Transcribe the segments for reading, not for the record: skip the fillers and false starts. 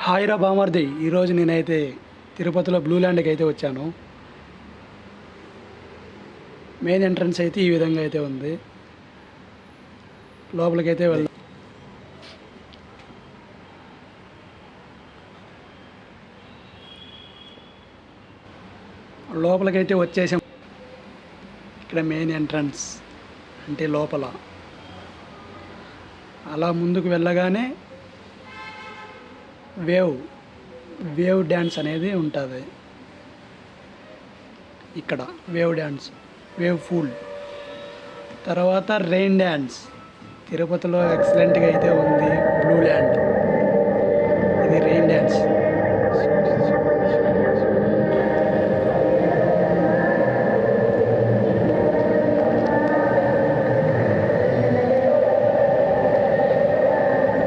Hi రా బామర్ది. ఈరోజు నేనైతే తిరుపతిలో బ్లూ ల్యాండ్కి అయితే వచ్చాను. మెయిన్ ఎంట్రన్స్ అయితే ఈ విధంగా అయితే ఉంది. లోపలికైతే లోపలికైతే వచ్చేసాం. ఇక్కడ మెయిన్ ఎంట్రన్స్ అంటే లోపల అలా ముందుకు వెళ్ళగానే వేవ్ డ్యాన్స్ అనేది ఉంటుంది. ఇక్కడ వేవ్ డ్యాన్స్, వేవ్ పూల్, తర్వాత రెయిన్ డ్యాన్స్ తిరుపతిలో ఎక్సలెంట్గా అయితే ఉంది. బ్లూ ల్యాండ్ ఇది రెయిన్ డ్యాన్స్.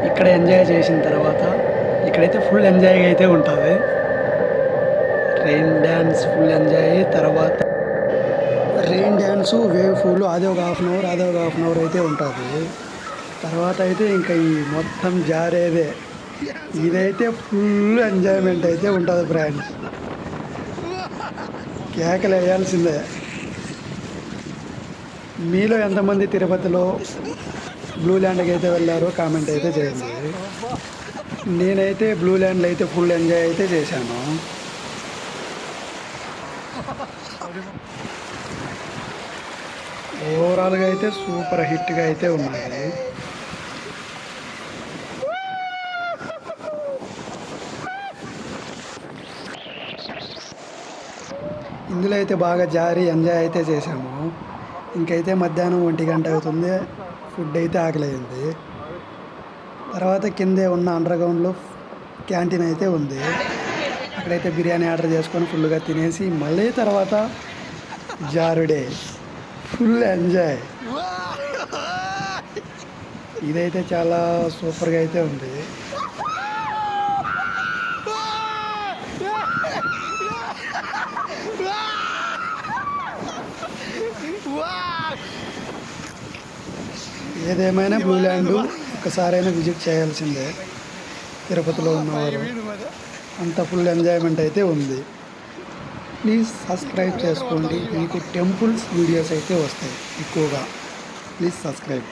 ఇక్కడ ఎంజాయ్ చేసిన తర్వాత ఇక్కడైతే ఫుల్ ఎంజాయ్ అయితే ఉంటుంది. Rain dance full enjoy. తర్వాత రెయిన్ డ్యాన్సు, వేవ్ పూల్ అది ఒక హాఫ్ అన్ అవర్ అయితే ఉంటుంది. తర్వాత అయితే ఇంకా ఈ మొత్తం జారేదే. ఇదైతే ఫుల్ ఎంజాయ్మెంట్ అయితే ఉంటుంది ఫ్రెండ్స్. కేకలు వేయాల్సిందే. మీలో ఎంతమంది తిరుపతిలో బ్లూ ల్యాండ్కి అయితే వెళ్ళారో కామెంట్ అయితే చేయండి. నేనైతే బ్లూ ల్యాండ్లో అయితే ఫుల్ ఎంజాయ్ అయితే చేశాను. ఓవరాల్గా అయితే సూపర్ హిట్గా అయితే ఉన్నాయి. ఇందులో అయితే బాగా జారి ఎంజాయ్ అయితే చేశాము. ఇంకైతే మధ్యాహ్నం 1 గంట అవుతుంది. ఫుడ్ అయితే ఆకలింది. తర్వాత కిందే ఉన్న అండర్ గ్రౌండ్లో క్యాంటీన్ అయితే ఉంది. అక్కడైతే బిర్యానీ ఆర్డర్ చేసుకొని ఫుల్గా తినేసి మళ్ళీ తర్వాత జారుడే ఫుల్ ఎంజాయ్. ఇదైతే చాలా సూపర్గా అయితే ఉంది. ఏదేమైనా బ్లూ ల్యాండ్ ఒకసారైనా విజిట్ చేయాల్సిందే తిరుపతిలో ఉన్నవారు. అంత ఫుల్ ఎంజాయ్మెంట్ అయితే ఉంది. ప్లీజ్ సబ్స్క్రైబ్ చేసుకోండి. మీకు టెంపుల్స్ వీడియోస్ అయితే వస్తాయి ఎక్కువగా. Please subscribe.